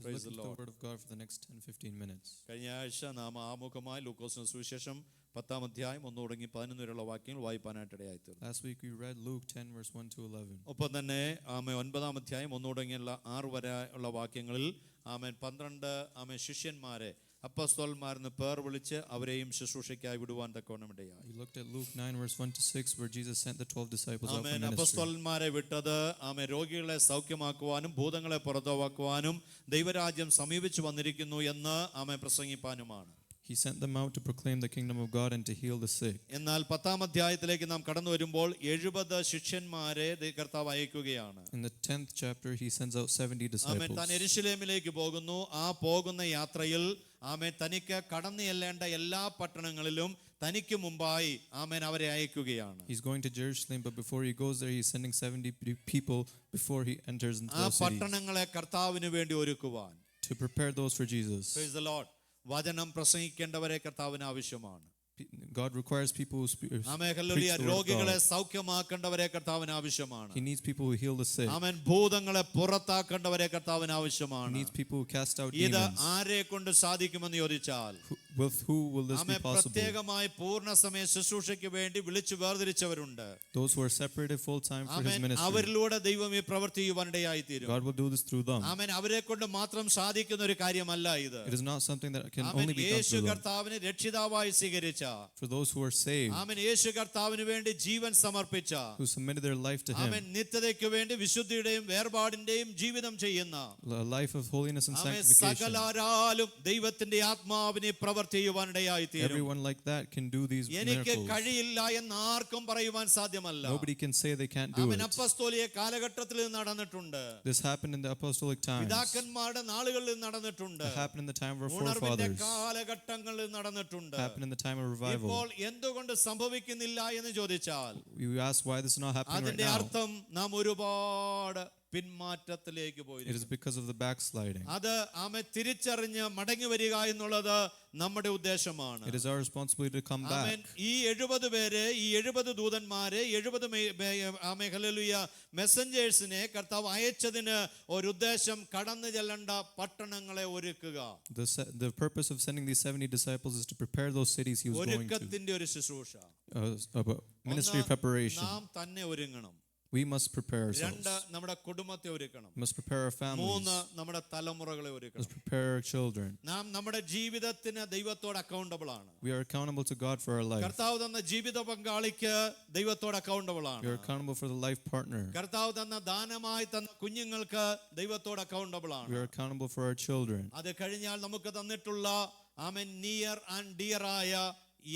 Praise the looking to Lord. the Word of God for the next 10-15 minutes. കഴിഞ്ഞ ആഴ്ച നാം ആമുഖമായി ലൂക്കോസിന്റെ സുവിശേഷം 10-ാം അധ്യായം 1 തുടങ്ങി 11 വരെയുള്ള വാക്യങ്ങൾ വായിപ്പാനായിട്ട് ഇടയായിത്തീർന്നു. Last week we read Luke 10 verse 1 to 11. ഒപ്പം തന്നെ 9-ാം അധ്യായം 1 തുടങ്ങിയുള്ള 6 വരെ ഉള്ള വാക്യങ്ങളിൽ 12 ശിഷ്യന്മാരെ അപ്പോസ്തലന്മാരെന്ന് പേർ വിളിച്ച് അവരെയും ശുശ്രൂഷയ്ക്കായി വിടുവാൻ തക്കവണ്ണം ഇടയായി. We looked at Luke 9 verse 1 to 6 where Jesus sent the 12 disciples out for ministry. അപ്പോസ്തലന്മാരെ വിട്ടത് രോഗികളെ സൗഖ്യമാക്കുവാനും ഭൂതങ്ങളെ പുറത്താക്കുവാനും ദൈവരാജ്യം സമീപിച്ചു വന്നിരിക്കുന്നു എന്ന് പ്രസംഗിപ്പാനുമാണ്. He sent them out to proclaim the kingdom of God and to heal the sick. എന്നാൽ 10-ാം അധ്യായത്തിലേക്ക് നാം കടന്നു വരുമ്പോൾ 70 ശിഷ്യന്മാരെ കർത്താവ് അയക്കുകയാണ്. In the 10th chapter he sends out 70 disciples. താൻ യെരൂശലേമിലേക്ക് പോകുന്നു. ആ പോകുന്ന യാത്രയിൽ തനിക്ക് കടന്നു ചെല്ലേണ്ട എല്ലാ പട്ടണങ്ങളിലും തനിക്ക് മുമ്പായി അവരെ അയക്കുകയാണ്. He's going to Jerusalem, but before he goes there he's sending 70 people before he enters into those cities. ആ പട്ടണങ്ങളെ കർത്താവിന് വേണ്ടി ഒരുക്കുവാൻ, to prepare those for Jesus. Praise the Lord. വചനം പ്രസംഗിക്കേണ്ടവരെ കർത്താവിന് ആവശ്യമാണ്. God requires people who preach the word of രോഗികളെ God. സൗഖ്യമാക്കേണ്ടവരെ കർത്താവിന് ആവശ്യമാണ്. He needs people who heal the sick. ഭൂതങ്ങളെ പുറത്താക്കേണ്ടവരെ കർത്താവിന് He ആവശ്യമാണ്. needs people who cast out ഇത് demons. ആരെ കൊണ്ട് സാധിക്കുമെന്ന് ചോദിച്ചാൽ With who will this be possible? പ്രത്യേകമായി പൂർണ്ണസമയ ശുശ്രൂഷയ്ക്ക് വേണ്ടി വിളിച്ചു വേർതിരിച്ചവരുണ്ട്. Those who are separated full time for his ministry. അവരിലൂടെ ദൈവം ഈ പ്രവൃത്തി ചെയ്യുവാനിടയായി തീരും. God will do this through them. അവരെ കൊണ്ട് മാത്രം സാധിക്കുന്ന ഒരു കാര്യമല്ല ഇത്. It is not something that can only be done Yeshu through them. കർത്താവിനെ രക്ഷിതാവായി സ്വീകരിച്ച, For those who are saved, യേശു കർത്താവിന് വേണ്ടി ജീവൻ സമർപ്പിച്ച, who submitted their life to him, നിത്യതയ്ക്ക് വേണ്ടി വിശുദ്ധിയുടെയും വേർപാടിന്റെയും ജീവിതം ചെയ്യുന്ന, a life of holiness and sanctification. സകലരാലും ദൈവത്തിന്റെ ആത്മാവിനെ പ്രവർത്തി ചെയ്യുവാനിടയായി തീരും. Everyone like that can do these എനിക്ക് miracles. കഴിയില്ല എന്ന് ആർക്കും പറയുവാൻ സാധ്യമല്ല. Nobody can say they can't do it. അപ്പോസ്തോലിക കാലഘട്ടത്തിൽ നടന്നിട്ടുണ്ട്. This happened in the apostolic times. പിതാക്കന്മാരുടെ നാളുകളിൽ നടന്നിട്ടുണ്ട്. It happened in the time of our ഉണർവിന്റെ forefathers. കാലഘട്ടങ്ങളിൽ നടന്നിട്ടുണ്ട്. It happened in the time of revival. ഇപ്പോൾ എന്തുകൊണ്ട് സംഭവിക്കുന്നില്ല എന്ന് ചോദിച്ചാൽ, You ask why this is not happening right അതിന്റെ now. അർത്ഥം നാം ഒരുപാട് പിന്മാറ്റത്തിലേക്ക് പോയി. It is because of the backsliding. അത് തിരിച്ചറിഞ്ഞ് മടങ്ങി വരിക എന്നുള്ളത് നമ്മുടെ ഉദ്ദേശമാണ്. It is our responsibility to come back. ഈ 70 പേരെ, ഈ 70 ദൂതന്മാരെ, 70 മെസ്സഞ്ചേഴ്സിനെ കർത്താവ് അയച്ചതിന് ഒരു ഉദ്ദേശം കടന്നു ചെല്ലേണ്ട പട്ടണങ്ങളെ ഒരുക്കുക. The purpose of sending these 70 disciples is to prepare those cities he was going to. ഒരുക്കത്തിന്റെ ഒരു ശുശ്രൂഷ, Ministry preparation. നാം തന്നെ ഒരുങ്ങണം. We must prepare ourselves. 2, നമ്മുടെ കുടുംബത്തെ ഒരുക്കണം. We must prepare our families. 3, നമ്മുടെ തലമുറകളെ We ഒരുക്കണം. must prepare our children. നാം നമ്മുടെ ജീവിതത്തിന് ദൈവത്തോട് അക്കൗണ്ടബിൾ ആണ്. We are accountable to God for our life. കർത്താവ് തന്ന ജീവിത പങ്കാളിക്ക് ദൈവത്തോട് അക്കൗണ്ടബിൾ ആണ്. We are accountable for the life partner. കർത്താവ് തന്ന ദാനമായി തന്ന കുഞ്ഞുങ്ങൾക്ക് ദൈവത്തോട് അക്കൗണ്ടബിൾ ആണ്. We are accountable for our children. അത് കഴിഞ്ഞാൽ നമുക്ക് തന്നിട്ടുള്ള നിയർ ആൻഡ് ഡിയർ ആയ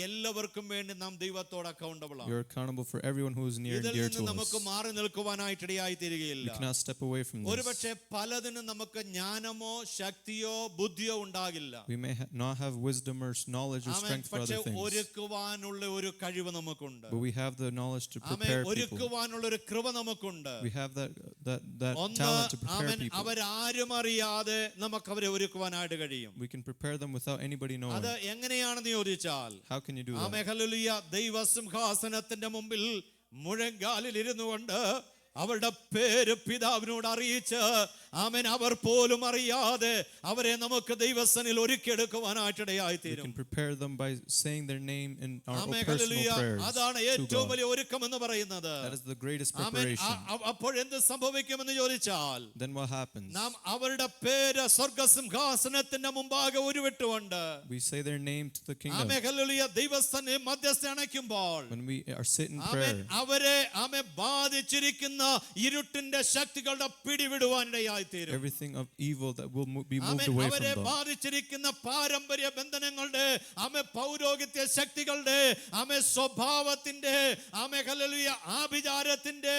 എല്ലാവർക്കും വേണ്ടി നാം ദൈവത്തോട് അക്കൗണ്ടബിൾ ആണ്. We are accountable for everyone who is near and dear to us. നമുക്ക് മാറി നിൽക്കുവാനായിട്ട് ഇടയായി തീരുകയില്ല. We cannot step away from this. ഒരുപക്ഷെ പലതിനും നമുക്ക് ജ്ഞാനമോ ശക്തിയോ ബുദ്ധിയോ ഉണ്ടാകില്ല. We may not have wisdom or knowledge or strength for other things. ഒരുക്കുവാനുള്ള ഒരു കഴിവ് നമുക്കുണ്ട്. But we have the knowledge to prepare people. ഒരുക്കുവാനുള്ള ഒരു കൃപ നമുക്കുണ്ട്. We have that talent to prepare people. അവരാരും അറിയാതെ നമുക്ക് അവരെ ഒരുക്കുവാനായിട്ട് കഴിയും. We can prepare them without anybody knowing. അത് എങ്ങനെയാണെന്ന് ചോദിച്ചാൽ, How can you do that? Hallelujah, ദൈവസിംഹാസനത്തിന്റെ മുമ്പിൽ മുഴങ്കാലിൽ ഇരുന്നു കൊണ്ട് അവരുടെ പേര് പിതാവിനോട് അറിയിച്ച് അവർ പോലും അറിയാതെ അവരെ നമുക്ക് ദൈവസന്നിധിയിൽ ഒരുക്കിയെടുക്കുവാനായിട്ടിടയായി തീരും. We can prepare them by saying their name in our personal prayers. അതാണ് ഏറ്റവും വലിയ ഒരുക്കം എന്ന് പറയുന്നത്. That is the greatest preparation. അപ്പോൾ എന്ത് സംഭവിക്കുമെന്ന് ചോദിച്ചാൽ, Then what happens? നാം അവരുടെ പേര് സ്വർഗ്ഗസിംഹാസനത്തിന്റെ മുമ്പാകെ ഉരുവിട്ടുകൊണ്ട് We say their name to the kingdom. Hallelujah, ദൈവസന്നിധിയിൽ മധ്യസ്ഥ അണയ്ക്കുമ്പോൾ When we are sitting in prayer, അവരെ ബാധിച്ചിരിക്കുന്ന ഇരുട്ടിന്റെ ശക്തികളുടെ പിടിവിടുവാനിടയായി തീരും. everything of evil that will be moved away from അവരെ them. ബാധിച്ചിരിക്കുന്ന പാരമ്പര്യ ബന്ധനങ്ങളുടെ പൗരോഹിത്യ ശക്തികളുടെ സ്വഭാവത്തിന്റെ ഹല്ലേലൂയ ആഭിചാരത്തിന്റെ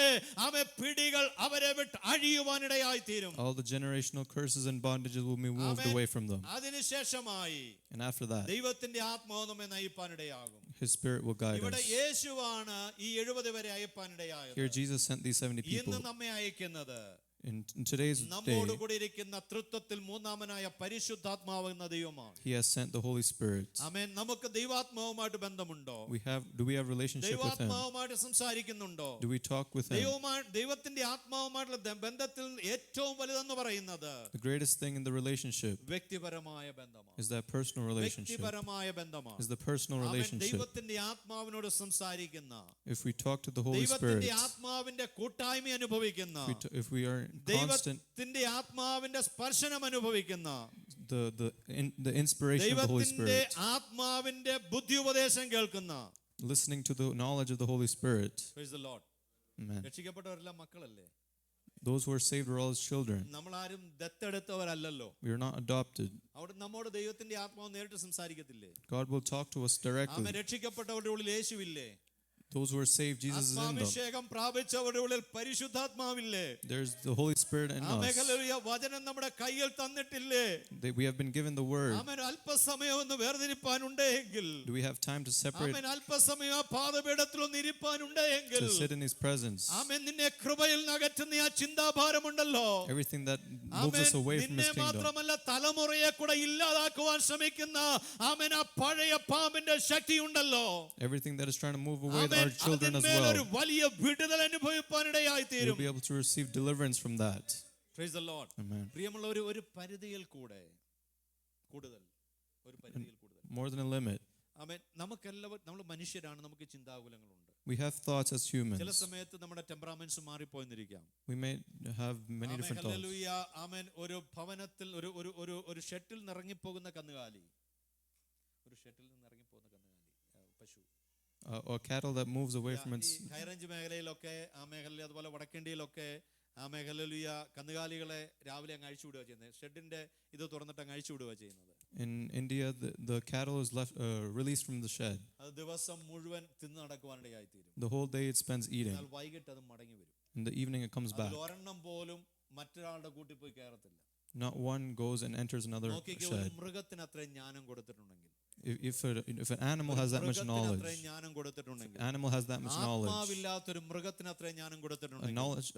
പിടികൾ അവരെ വിട്ട് അഴിയുവാനിടയായി തീരും. All the generational curses and bondages will be moved away from them. അതിനുശേഷമായി And after that, ദൈവത്തിന്റെ ആത്മാവ് നമ്മെ നയിപ്പാനിടയാകും. His Spirit will guide ഇവിടെ us. യേശുവാണ് ഈ 70 പേരെ അയപ്പാനിടയായത്. Here Jesus sent these 70 people. ഇന്ന് നമ്മെ അയക്കുന്നത് In today's day, നമ്മോട് കൂടി ഇരിക്കുന്ന തൃത്വത്തിൽ മൂന്നാമനായ പരിശുദ്ധാത്മാവ് എന്ന ദൈവമാണ്. He has sent the Holy Spirit. ആമേൻ. നമുക്ക് ദൈവാത്മാവുമായിട്ട് ബന്ധമുണ്ടോ? Do we have relationship with Him? ദൈവാത്മാവുമായിട്ട് സംസാരിക്കുന്നുണ്ടോ? Do we talk with Him? ദൈവത്തിന്റെ ആത്മാവുമായിട്ടുള്ള ബന്ധത്തിൽ ഏറ്റവും വലുതെന്ന് പറയുന്നത് The greatest thing in the relationship വ്യക്തിപരമായ ബന്ധമാണ്. is that personal relationship. വ്യക്തിപരമായ ബന്ധമാണ്. Is the personal amen. relationship. ദൈവത്തിന്റെ ആത്മാവിനോട് സംസാരിക്കുന്ന, If we talk to the Holy Spirit, ദൈവത്തിന്റെ ആത്മാവിന്റെ കൂട്ടായ്മ അനുഭവിക്കുന്ന, if we are constant, ദൈവത്തിന്റെ ആത്മാവിന്റെ സ്പർശനം അനുഭവിക്കുന്ന, the inspiration of the Holy ദൈവത്തിന്റെ Spirit, ആത്മാവിന്റെ ബുദ്ധി ഉപദേശം കേൾക്കുന്ന, listening to the knowledge of the Holy Spirit. Praise the Lord. Amen. രക്ഷിക്കപ്പെട്ടവരെല്ലാം മക്കളല്ലേ? Those who are saved are all His children. നമ്മളാരും ദത്തെടുത്തവരല്ലല്ലോ. We are not adopted. അവിടെ നമ്മോട് ദൈവത്തിന്റെ ആത്മാവ് നേരിട്ട് സംസാരിക്കത്തില്ലേ? God will talk to us directly. ആമേൻ. രക്ഷിക്കപ്പെട്ടവരുടെ ഉള്ളിൽ യേശുവില്ലേ? Those who are saved, Jesus is in them. ആത്മാഭിഷേകം പ്രാപിച്ചവരുടെ ഉള്ളിൽ പരിശുദ്ധാത്മാവില്ലേ? There's the Holy Spirit in amen. us. Hallelujah. വചനം നമ്മുടെ കയ്യിൽ തന്നിട്ടില്ലേ? We have been given the word. ആമേൻ. അല്പസമയം ഒന്ന് വേർതിരിപ്പാനുണ്ടെങ്കിൽ, Do we have time to separate, ആമേൻ, അല്പസമയം ആ പാദപീഠത്തിൽ ഒന്ന് ഇരിപ്പാനുണ്ടെങ്കിൽ, to sit in His presence? ആമേൻ, നിന്നെ കൃപയിൽ നകറ്റുന്ന ആ ചിന്താഭാരമുണ്ടല്ലോ, Everything that moves us away from നിന്നെ His kingdom. മാത്രമല്ല തലമുറയെ കൂടെ ഇല്ലാതാക്കുവാൻ ശ്രമിക്കുന്ന, ആമേൻ, ആ പഴയ പാമ്പിന്റെ ശക്തിയുണ്ടല്ലോ, Everything that is trying to move away our children as അതിന്മേൽ ഒരു well. വലിയ വിടുതൽ അനുഭവിപ്പാനിടയായി We'll തീരും. be able to receive deliverance from that. Praise the Lord. Amen. പ്രിയമുള്ള ഒരു പരിധിയിൽ കൂടുതൽ ഒരു പരിധിയിൽ കൂടുതൽ. More than a limit. ആമേൻ. നമുക്കെല്ലാവരും, നമ്മൾ മനുഷ്യരാണ്, നമുക്ക് ചിന്താകുലങ്ങളുണ്ട്. We have thoughts as ചില humans. സമയത്ത് നമ്മുടെ ടെമ്പറാമെന്റ്സ് മാറിപ്പോയെന്നിരിക്കാം. We may have many different thoughts. Hallelujah. Amen. ഒരു ഭവനത്തിൽ ഒരു ഷെട്ടിൽ നിറങ്ങിപ്പോകുന്ന കന്നുകാലി, പശു, Or cattle that moves away from its. High range മേഖലയിലൊക്കെ, ആ മേഖലയിൽ, അതുപോലെ വടക്കേണ്ടിയിലൊക്കെ, ആ മേഖലയിലൂയ കന്നുകാലികളെ രാവിലെ അങ്ങ് അഴിച്ചു വിടുക ചെയ്യുന്നത്. ഷെഡിന്റെ ഇത് തുറന്നിട്ട് അങ്ങ് അഴിച്ചു വിടുക ചെയ്യുന്നത്. In India, the cattle is released from the shed. അത് ദിവസം മുഴുവൻ തിന്നു നടക്കുവാനിടയായി തീരും. The whole day it spends eating. എന്നാൽ വൈകിട്ട് അത് മടങ്ങി വരും. In the evening it comes back. അതിൽ ഒരെണ്ണം പോലും മറ്റൊരാളുടെ കൂട്ടിൽ പോയി കയറത്തില്ല. Not one goes and enters another നോക്കിക്കേ, ഒരു shed. മൃഗത്തിന് അത്രയും ജ്ഞാനം കൊടുത്തിട്ടുണ്ടെങ്കിൽ, If an animal has that much knowledge, ജ്ഞാനം കൊടുത്തിട്ടുണ്ടെങ്കിൽ, animal has that much knowledge. ആത്മാവില്ലാത്തൊരു മൃഗത്തിന് അത്രയും ജ്ഞാനം A കൊടുത്തിട്ടുണ്ടെങ്കിൽ, knowledge,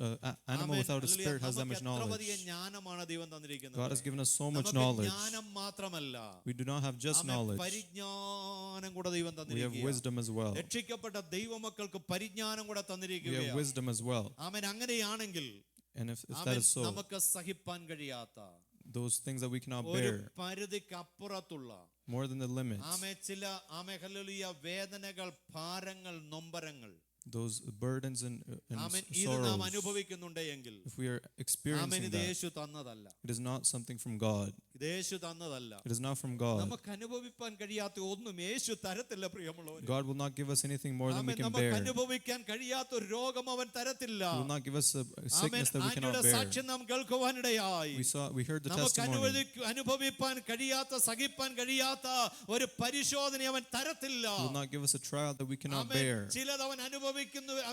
animal without a spirit has that much എത്ര വലിയ knowledge. ജ്ഞാനമാണ് ദൈവം തന്നിരിക്കുന്നത്. God has given us so much നമുക്ക് knowledge. ജ്ഞാനം മാത്രമല്ല, We do not have just knowledge. പരിജ്ഞാനം കൂടെ ദൈവം We have തന്നിരിക്കുകയാണ്. wisdom as well. രക്ഷിക്കപ്പെട്ട ദൈവമക്കൾക്ക് പരിജ്ഞാനം കൂടെ We have തന്നിരിക്കുകയാണ്. wisdom as well. ആമേൻ. അങ്ങനെയാണെങ്കിൽ And if that amen, is so, നമുക്ക് സഹിപ്പാൻ കഴിയാത്ത, those things that we cannot ഒരു bear, പരിധിക്കപ്പുറത്തുള്ള, more than the limits, ചില ഹല്ലേലൂയ വേദനകൾ, ഭാരങ്ങൾ, നൊമ്പരങ്ങൾ, those burdens and ആമേൻ, ഇത് നാം sorrows, അനുഭവിക്കുന്നുണ്ടെങ്കിൽ, if we are amen, experiencing ഇത് that, Yeshu തന്നതല്ല. it is not something from God. ഇത് യേശു തന്നതല്ല. It is not from God. നമുക്ക് അനുഭവിപ്പാൻ കഴിയാത്ത ഒന്നും യേശു തരത്തില്ല പ്രിയമുള്ളവർ. God will not give us anything more than we amen. can നമുക്ക് bear. അനുഭവിക്കാൻ കഴിയാത്ത ഒരു രോഗം അവൻ തരത്തില്ല. He will not give us a amen. sickness that we cannot അങ്ങയുടെ bear. സാക്ഷ്യം നാം കേൾക്കുവാനിടയായി. We heard the നമുക്ക് testimony. അനുഭവിപ്പാൻ കഴിയാത്ത, സഹിപ്പാൻ കഴിയാത്ത ഒരു പരിശോധന അവൻ തരത്തില്ല. He will not give us a trial that we cannot amen. bear. ചിലത് അവൻ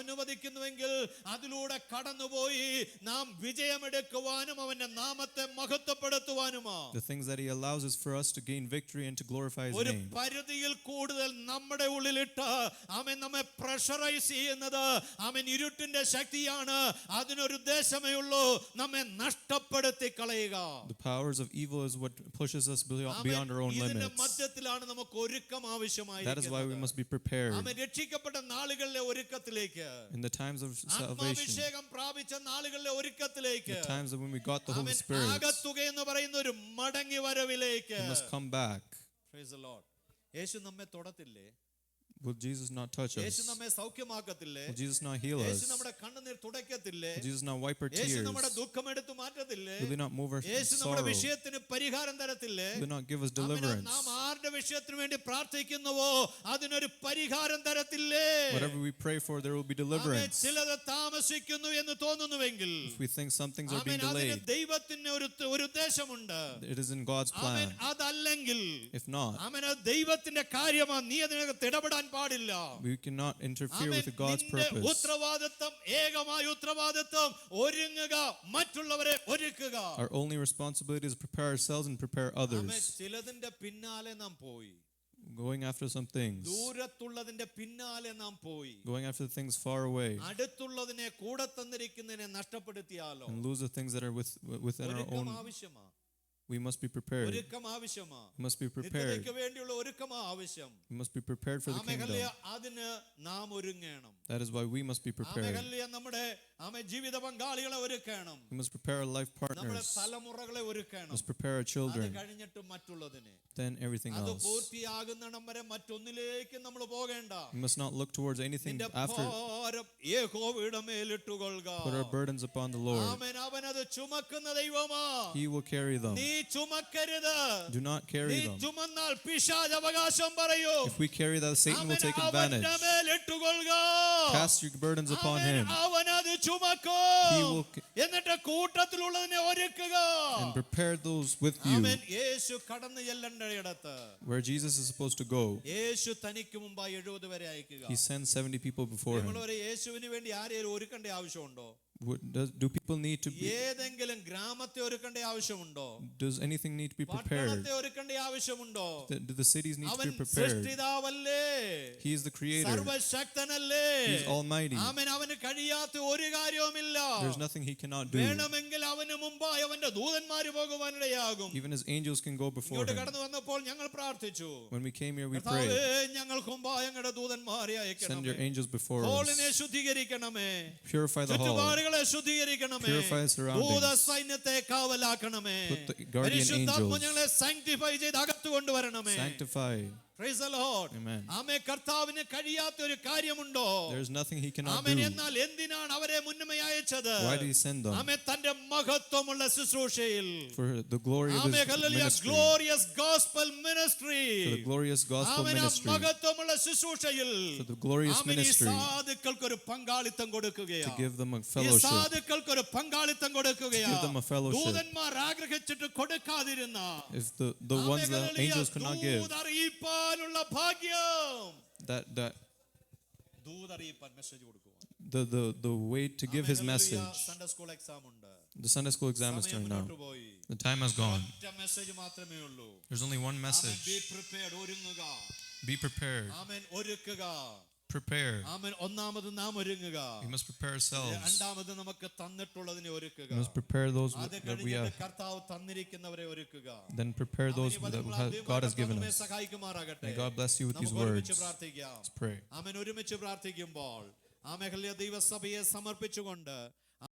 അനുവദിക്കുന്നുവെങ്കിൽ അതിലൂടെ കടന്നുപോയി നാം വിജയമെടുക്കുവാനും അവന്റെ നാമത്തെ മഹത്വപ്പെടുത്തുവാനുമാ. The things that He allows is for us to gain victory and to glorify His ഒരു name. പരിധിയിൽ കൂടുതൽ നമ്മുടെ ഉള്ളിലിട്ട് അവൻ നമ്മെ പ്രഷറൈസ് ചെയ്യുന്നത് അവൻ ഇരുട്ടിന്റെ ശക്തിയാണ്. അതിനൊരു ഉദ്ദേശമേ ഉള്ളൂ, നമ്മെ നഷ്ടപ്പെടുത്തി കളയുക. The powers of evil is what pushes us beyond our own ഇതിന്റെ limits. മധ്യത്തിലാണ് നമുക്ക് ഒരുക്കം That is why we ആവശ്യമായിരിക്കുന്നത്. must be prepared. അവൻ രക്ഷിക്കപ്പെട്ട നാളുകളിലെ ഒരുക്കത്തിലേക്ക്, In the times of salvation, ആത്മാഭിഷേകം പ്രാപിച്ച നാളുകളിലെ ഒരുക്കത്തിലേക്ക്, the times of when we got the Holy അവൻ Spirit, ആകത്തുക എന്ന് പറയുന്ന ഒരു മടങ്ങി വരവിലേക്ക്. we must come back. Praise the Lord. യേശു നമ്മെ തൊടത്തില്ലേ? Will Jesus not touch Yeshu us? നമ്മെ സൗഖ്യമാക്കത്തില്ലേ? Will Jesus not heal Yeshu us? നമ്മുടെ കണ്ണുനീർ തുടയ്ക്കത്തില്ലേ? Will Jesus not wipe our Yeshu tears? നമ്മുടെ ദുഃഖം എടുത്തു മാറ്റത്തില്ലേ? Will He not move our യേശു നമ്മുടെ sorrow? വിഷയത്തിന് പരിഹാരം തരത്തില്ലേ? Will He not give us അവൻ deliverance? നാം ആരുടെ വിഷയത്തിന് വേണ്ടി പ്രാർത്ഥിക്കുന്നുവോ അതിനൊരു പരിഹാരം തരത്തില്ലേ? Whatever we pray for, there will be അവൻ deliverance. ചിലത് താമസിക്കുന്നു എന്ന് തോന്നുന്നുവെങ്കിൽ, If we think some things are അവൻ being അതിന് delayed, ദൈവത്തിന് ഒരു ഉദ്ദേശമുണ്ട്. it is in God's അവൻ plan. അതല്ലെങ്കിൽ If not, അവൻ ദൈവത്തിന്റെ കാര്യമാണ്, നീ അതിനകത്ത് ഇടപെടാൻ പാടില്ല. we cannot interfere അവൻ with God's നിന്റെ purpose. ഉത്തരവാദിത്വം, ഏകമായ ഉത്തരവാദിത്വം ഒരുങ്ങുക, മറ്റുള്ളവരെ ഒരുക്കുക. Our only responsibility is to prepare ourselves and prepare അവൻ others. ചിലതിന്റെ പിന്നാലെ നാം പോയി. going after some things, ദൂരത്തുള്ളതിന്റെ പിന്നാലെ നാം പോയി going after the things far away, അടുത്തുള്ളതിനെ കൂടെ തന്നിരിക്കുന്നതിനെ നഷ്ടപ്പെടുത്തിയാലോ? and lose the things that are within our ഒരുക്കം own. ആവശ്യമാ, We must be prepared. ഒരുക്കം ആവശ്യമാ, We must be prepared. നിത്യതയ്ക്ക് വേണ്ടിയുള്ള ഒരുക്കമാ ആവശ്യം. We must be prepared for the kingdom. അതിന് നാം ഒരുങ്ങണം. That is why we must be prepared. നമ്മുടെ ജീവിത പങ്കാളികളെ ഒരുക്കണം. We must prepare our life നമ്മുടെ partners. തലമുറകളെ ഒരുക്കണം. We must prepare our അത് children. കഴിഞ്ഞിട്ട് മറ്റുള്ളതിനെ. Then everything അത് else. പൂർത്തിയാകുന്നിടം വരെ മറ്റൊന്നിലേക്ക് നമ്മൾ പോകേണ്ട. We must not look towards anything after. ഭാരം യഹോവയുടെ മേലിട്ടുകൊള്ളുക. Put our burdens upon the Lord. ആമേൻ. അവനത് ചുമക്കുന്ന ദൈവമാ. He will carry them. നീ ചുമക്കരുത്. Do not carry നീ them. ചുമന്നാൽ പിശാച് അവകാശം പറയും. If we carry that, Satan will take അവന്റെ advantage. മേലിട്ടുകൊള്ളുക. Cast your burdens upon him. അവനത് ചുമക്കും. He will എന്നിട്ട് കൂട്ടത്തിലുള്ളതിനെ ഒരുക്കുക. and prepare those with you. ആമേൻ. യേശു കടന്നു ചെല്ലേണ്ടയിടത്ത് Where Jesus is supposed to go, യേശു തനിക്ക് മുമ്പായി 70 വരെ അയക്കുക. he sends 70 people before him. നമ്മളൊരു യേശുവിന് വേണ്ടി ആരെയും ഒരുക്കേണ്ട ആവശ്യമുണ്ടോ? Do people need to be? ഏതെങ്കിലും ഗ്രാമത്തെ ഒരുക്കേണ്ട ആവശ്യമുണ്ടോ? Does anything need to be prepared? പട്ടണത്തെ ഒരുക്കേണ്ട ആവശ്യമുണ്ടോ? Do the cities need to അവൻ be prepared? സൃഷ്ടിതാവല്ലേ? He is the creator. സർവശക്തനല്ലേ? He is almighty. ആമേൻ. അവന് കഴിയാത്ത ഒരു കാര്യവുമില്ല. There's nothing he cannot do. വേണമെങ്കിൽ അവന് മുമ്പായി അവന്റെ ദൂതന്മാര് പോകുവാനിടയാകും. Even his angels can go before ഇങ്ങോട്ട് him. കടന്നു വന്നപ്പോൾ ഞങ്ങൾ പ്രാർത്ഥിച്ചു. When we came here, we കർത്താവേ, prayed. ഞങ്ങൾക്ക് മുമ്പായി അങ്ങയുടെ ദൂതന്മാരെ Send അയക്കണമേ. your angels before ഹോളിനെ us. ശുദ്ധീകരിക്കണമേ. Purify the hall. ചുറ്റുപാടുകളെ ശുദ്ധീകരിക്കണമേ. Purify the surroundings. ദൂത സൈന്യത്തെ കാവലാക്കണമേ. Put the guardian പരിശുദ്ധാത്മ angels. ഞങ്ങളെ sanctify ചെയ്ത് അകത്ത് കൊണ്ടുവരണമേ. Sanctify. Praise the Lord. Amen. ആമേ. കർത്താവിന് കഴിയാത്ത ഒരു കാര്യമുണ്ടോ? There is nothing he cannot amen. do. എന്നാൽ എന്തിനാണ് അവരെ മുന്നമേ അയച്ചത്? Why did he send them? ആമേ. തന്റെ മഹത്വമുള്ള ശുശ്രൂഷയിൽ. For the glory of ആമേ. his hallelujah. ministry. Glorious gospel ministry. For the glorious gospel amen. ministry. മഹത്വമുള്ള ശുശ്രൂഷയിൽ For the glorious ആമേൻ. ഈ ministry. സാധുക്കൾക്ക് ഒരു പങ്കാളിത്തം കൊടുക്കുകയാ. To give them a ഈ fellowship. സാധുക്കൾക്ക് ഒരു പങ്കാളിത്തം കൊടുക്കുകയാ. To give them a fellowship. ദൂതന്മാർ ആഗ്രഹിച്ചിട്ട് കൊടുക്കാതിരുന്ന If the ones that angels could not give, ദൂതറിയിപ്പാനുള്ള ഭാഗ്യം. that ദൂതറിയിപ്പാൻ മെസ്സേജ് കൊടുക്കുക. the way to give his message. Sunday school exam ഉണ്ട്. The Sunday school exam is സമയം turned now. മുന്നോട്ട് പോയി. The time has gone. ഒറ്റ message മാത്രമേ ഉള്ളൂ. There's only one amen. message. Be prepared. ഒരുങ്ങുക. Be prepared. ആമേൻ. ഒരുക്കുക. Prepare. ആമേൻ. ഒന്നാമത് നാം ഒരുങ്ങുക. We must prepare ourselves. രണ്ടാമത് നമുക്ക് തന്നിട്ടുള്ളതിനെ ഒരുക്കുക. We must prepare those അത് that we കഴിഞ്ഞിട്ട് have. കർത്താവ് തന്നിരിക്കുന്നവരെ ഒരുക്കുക. Then prepare those that God has given us. സഹായിക്കുമാറാകട്ടെ. May God bless you with these നമുക്ക് words. ഒരുമിച്ച് പ്രാർത്ഥിക്കാം. Let's pray. ആമേൻ. ഒരുമിച്ച് പ്രാർത്ഥിക്കുമ്പോൾ ആമേൻ. ദൈവസഭയെ സമർപ്പിച്ചുകൊണ്ട്